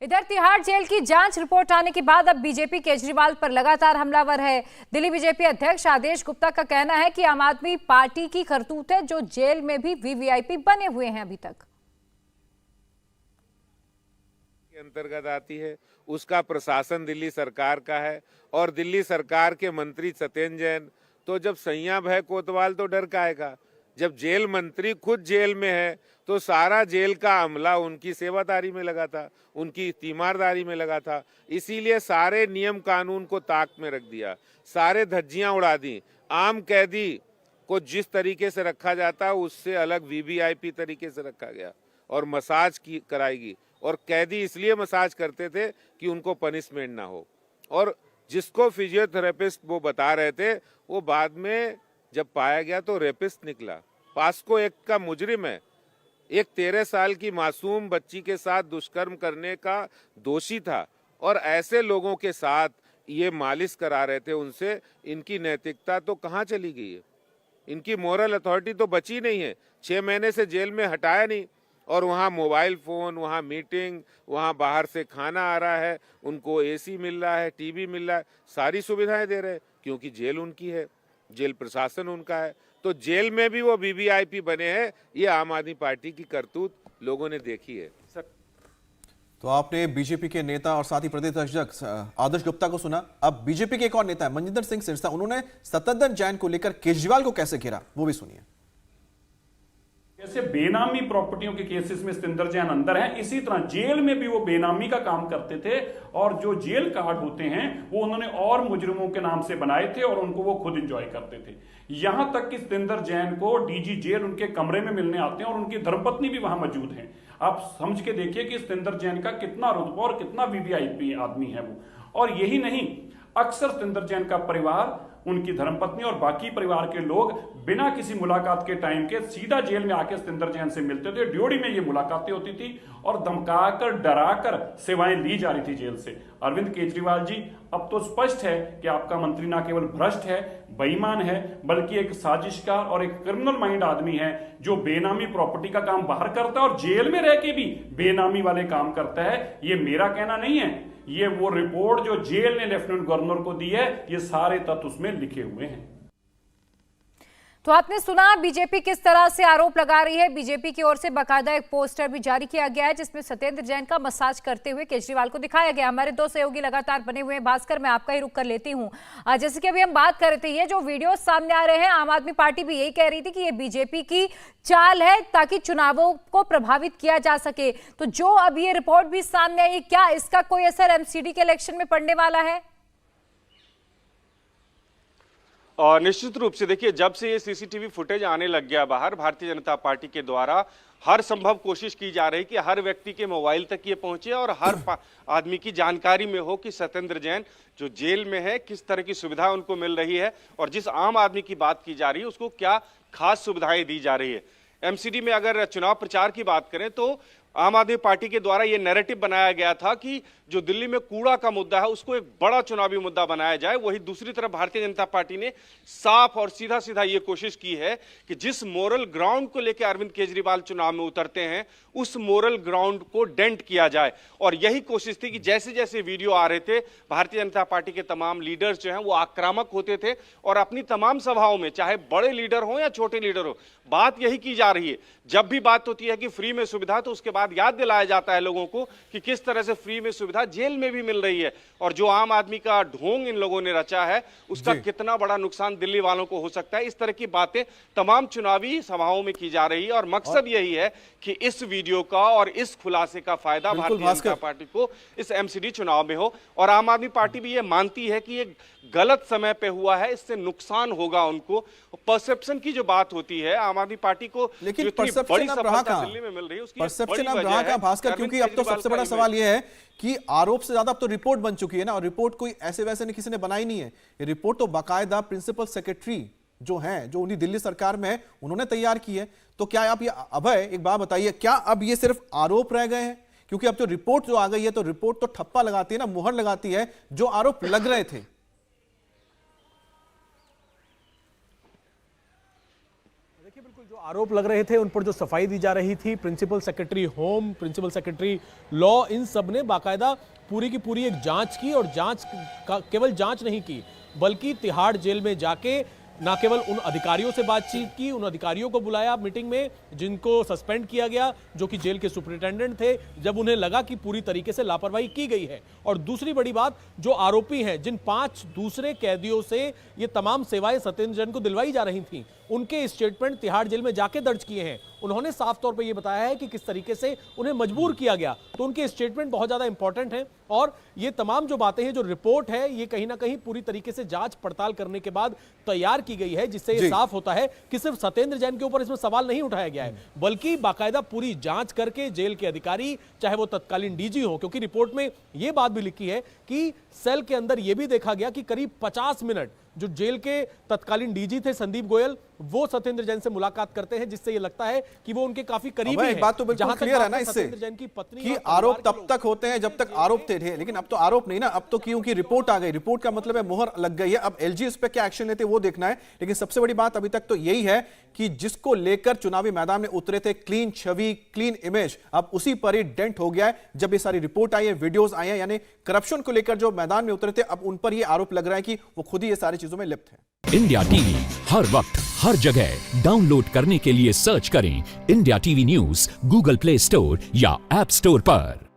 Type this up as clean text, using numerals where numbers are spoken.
इधर तिहाड़ जेल की जांच रिपोर्ट आने के बाद अब बीजेपी केजरीवाल पर लगातार हमलावर है। दिल्ली बीजेपी अध्यक्ष आदेश गुप्ता का कहना है कि आम आदमी पार्टी की करतूत है जो जेल में भी वीवीआईपी बने हुए हैं अभी तक। के अंतर्गत आती है, उसका प्रशासन दिल्ली सरकार का है और दिल्ली सरकार के मंत्री सत्येंद्र जैन, तो जब सैया भय कोतवाल तो डर काहेगा। जब जेल मंत्री खुद जेल में है तो सारा जेल का अमला उनकी सेवादारी में लगा था, उनकी तीमारदारी में लगा था। इसीलिए सारे नियम कानून को ताक में रख दिया, सारे धज्जियां उड़ा दी। आम कैदी को जिस तरीके से रखा जाता है उससे अलग वीवीआईपी तरीके से रखा गया और मसाज की कराएगी। और कैदी इसलिए मसाज करते थे कि उनको पनिशमेंट ना हो। और जिसको फिजियोथेरेपिस्ट वो बता रहे थे वो बाद में जब पाया गया तो रेपिस्ट निकला। पास्को एक्ट का मुजरिम है, एक 13 साल की मासूम बच्ची के साथ दुष्कर्म करने का दोषी था और ऐसे लोगों के साथ ये मालिश करा रहे थे। उनसे इनकी नैतिकता तो कहाँ चली गई है, इनकी मोरल अथॉरिटी तो बची नहीं है। 6 महीने से जेल में हटाया नहीं और वहाँ मोबाइल फोन, वहाँ मीटिंग, वहाँ बाहर से खाना आ रहा है, उनको एसी मिल रहा है, टीवी मिल रहा है, सारी सुविधाएं दे रहे हैं क्योंकि जेल उनकी है, जेल प्रशासन उनका है। तो जेल में भी वो वीवीआईपी बने हैं। ये आम आदमी पार्टी की करतूत लोगों ने देखी है। तो आपने बीजेपी के नेता और साथ ही प्रदेश अध्यक्ष आदेश गुप्ता को सुना। अब बीजेपी के एक और नेता है मनजिंदर सिंह सिरसा, उन्होंने सत्येंद्र जैन को लेकर केजरीवाल को कैसे घेरा वो भी सुनिए। जैसे बेनामी प्रॉपर्टियों के केसेस में सत्येंद्र जैन अंदर हैं, इसी तरह जेल में भी वो बेनामी का काम करते थे और जो जेल कार्ड होते हैं वो उन्होंने और मुजरिमों के नाम से बनाए थे और उनको वो खुद एंजॉय करते थे। यहां तक कि सत्येंद्र जैन को डीजी जेल उनके कमरे में मिलने आते हैं और उनकी धर्मपत्नी भी वहां मौजूद है। आप समझ के देखिए कि सत्येंद्र जैन का कितना रुतबा और कितना वीवीआईपी आदमी है वो। और यही नहीं, अक्सर सत्येंद्र जैन का परिवार, उनकी धर्मपत्नी और बाकी परिवार के लोग बिना किसी मुलाकात के टाइम के सीधा जेल में आके सत्येंद्र जैन से मिलते थे। ड्योढ़ी में ये मुलाकातें होती थी और धमकाकर, डराकर सेवाएं ली जा रही थी जेल से। अरविंद केजरीवाल जी, अब तो स्पष्ट है कि आपका मंत्री ना केवल भ्रष्ट है, बेईमान है, बल्कि एक साजिशकार और एक क्रिमिनल माइंड आदमी है जो बेनामी प्रॉपर्टी का काम बाहर करता है और जेल में रह के भी बेनामी वाले काम करता है। ये मेरा कहना नहीं है, ये वो रिपोर्ट जो जेल ने लेफ्टिनेंट गवर्नर को दी है, ये सारे तथ्य उसमें लिखे हुए हैं। तो आपने सुना बीजेपी किस तरह से आरोप लगा रही है। बीजेपी की ओर से बाकायदा एक पोस्टर भी जारी किया गया है जिसमें सत्येंद्र जैन का मसाज करते हुए केजरीवाल को दिखाया गया। हमारे 2 सहयोगी लगातार बने हुए हैं। भास्कर, मैं आपका ही रुख कर लेती हूं। जैसे कि अभी हम बात कर रहे थे, ये जो वीडियो सामने आ रहे हैं, आम आदमी पार्टी भी यही कह रही थी कि ये बीजेपी की चाल है ताकि चुनावों को प्रभावित किया जा सके। तो जो अब ये रिपोर्ट भी सामने आई, क्या इसका कोई असर एमसीडी के इलेक्शन में पड़ने वाला है? और निश्चित रूप से देखिए, जब से ये सीसीटीवी फुटेज आने लग गया बाहर, भारतीय जनता पार्टी के द्वारा हर संभव कोशिश की जा रही कि हर व्यक्ति के मोबाइल तक ये पहुंचे और हर आदमी की जानकारी में हो कि सत्येंद्र जैन जो जेल में है किस तरह की सुविधा उनको मिल रही है और जिस आम आदमी की बात की जा रही है उसको क्या खास सुविधाएं दी जा रही है। एमसीडी में अगर चुनाव प्रचार की बात करें तो आम आदमी पार्टी के द्वारा यह नैरेटिव बनाया गया था कि जो दिल्ली में कूड़ा का मुद्दा है उसको एक बड़ा चुनावी मुद्दा बनाया जाए। वही दूसरी तरफ भारतीय जनता पार्टी ने साफ और सीधा सीधा ये कोशिश की है कि जिस मोरल ग्राउंड को लेकर अरविंद केजरीवाल चुनाव में उतरते हैं उस मोरल ग्राउंड को डेंट किया जाए। और यही कोशिश थी कि जैसे जैसे वीडियो आ रहे थे, भारतीय जनता पार्टी के तमाम लीडर्स जो हैं वो आक्रामक होते थे और अपनी तमाम सभाओं में, चाहे बड़े लीडर हो या छोटे लीडर हो, बात यही की जा रही है। जब भी बात होती है कि फ्री में सुविधा, तो उसके बाद याद दिलाया जाता है लोगों को कि किस तरह से फ्री में सुविधा जेल में भी मिल रही है और जो आम आदमी का ढोंग इन लोगों ने रचा है उसका कितना बड़ा नुकसान दिल्ली वालों को हो सकता है। इस तरह की बातें तमाम चुनावी सभाओं में की जा रही है और मकसद यही है कि इस वीडियो का और इस खुलासे का फायदा भारतीय जनता पार्टी को इस एमसीडी चुनाव में हो। और आम आदमी पार्टी भी ये मानती है कि ये गलत समय पे हुआ है, इससे नुकसान होगा उनको। परसेप्शन की जो बात होती है आम आदमी पार्टी को, लेकिन बड़ी सफलता दिल्ली में मिल रही है, उसकी परसेप्शन अब रहा कहां भास्कर? क्योंकि अब तो सबसे बड़ा सवाल यह है कि आरोप से ज्यादा अब तो रिपोर्ट बन चुकी है ना, और रिपोर्ट कोई ऐसे वैसे नहीं किसी ने बनाई नहीं है। ये रिपोर्ट तो बाकायदा प्रिंसिपल सेक्रेटरी जो हैं, जो उन्हीं दिल्ली सरकार में है, उन्होंने तैयार की है। तो क्या आप ये अभय एक बात बताइए, क्या अब ये सिर्फ आरोप रह गए हैं? क्योंकि अब तो रिपोर्ट जो आ गई है तो रिपोर्ट तो ठप्पा लगाती है ना, मुहर लगाती है जो आरोप लग रहे थे। देखिए बिल्कुल जो आरोप लग रहे थे उन पर जो सफाई दी जा रही थी, principal secretary home, principal secretary law, इन सब ने बाकायदा पूरी की पूरी एक जांच की और जांच का केवल जांच नहीं की बल्कि तिहाड़ जेल में जाके ना केवल उन अधिकारियों से बातचीत की, उन अधिकारियों को बुलाया मीटिंग में जिनको सस्पेंड किया गया, जो कि जेल के सुपरिटेंडेंट थे, जब उन्हें लगा कि पूरी तरीके से लापरवाही की गई है। और दूसरी बड़ी बात, जो आरोपी हैं, जिन 5 दूसरे कैदियों से ये तमाम सेवाएं सत्येंद्र जैन को दिलवाई जा रही थीं, उनके स्टेटमेंट तिहाड़ जेल में जाके दर्ज किए हैं। उन्होंने साफ तौर पे ये बताया है कि किस तरीके से उन्हें मजबूर किया गया। तो उनके स्टेटमेंट बहुत ज्यादा इंपॉर्टेंट हैं और ये तमाम जो बातें हैं, जो रिपोर्ट है, ये कहीं ना कहीं पूरी तरीके से जांच पड़ताल करने के बाद तैयार की गई है, जिससे ये साफ होता है कि सिर्फ सत्येंद्र जैन के ऊपर इसमें सवाल नहीं उठाया गया है, बल्कि बाकायदा पूरी जांच करके जेल के अधिकारी, चाहे वो तत्कालीन डीजी हो, क्योंकि रिपोर्ट में यह बात भी लिखी है कि सेल के अंदर यह भी देखा गया कि करीब 50 मिनट जो जेल के तत्कालीन डीजी थे संदीप गोयल, वो सत्येंद्र जैन से मुलाकात करते हैं, जिससे ये लगता है कि वो उनके काफी करीबी हैं। बात तो बिल्कुल क्लियर है ना इससे की पत्नी कि आरोप तब तक होते हैं जब तक आरोप थे, लेकिन अब तो आरोप नहीं ना, अब तो क्योंकि रिपोर्ट आ गई, रिपोर्ट का मतलब है मुहर लग गई है। अब एलजी इस पे क्या एक्शन लेते वो देखना है। लेकिन सबसे बड़ी बात अभी तक तो यही है कि जिसको लेकर चुनावी मैदान में उतरे थे, क्लीन छवि, क्लीन इमेज, अब उसी पर ही डेंट हो गया है। जब ये सारी रिपोर्ट आई है, वीडियोस आए हैं, यानी करप्शन को लेकर जो मैदान में उतरे थे, अब उन पर ये आरोप लग रहा है कि वो खुद ही ये सारी चीजों में लिप्त है। इंडिया टीवी हर वक्त हर जगह डाउनलोड करने के लिए सर्च करें India TV news Google play store या ऐप स्टोर पर।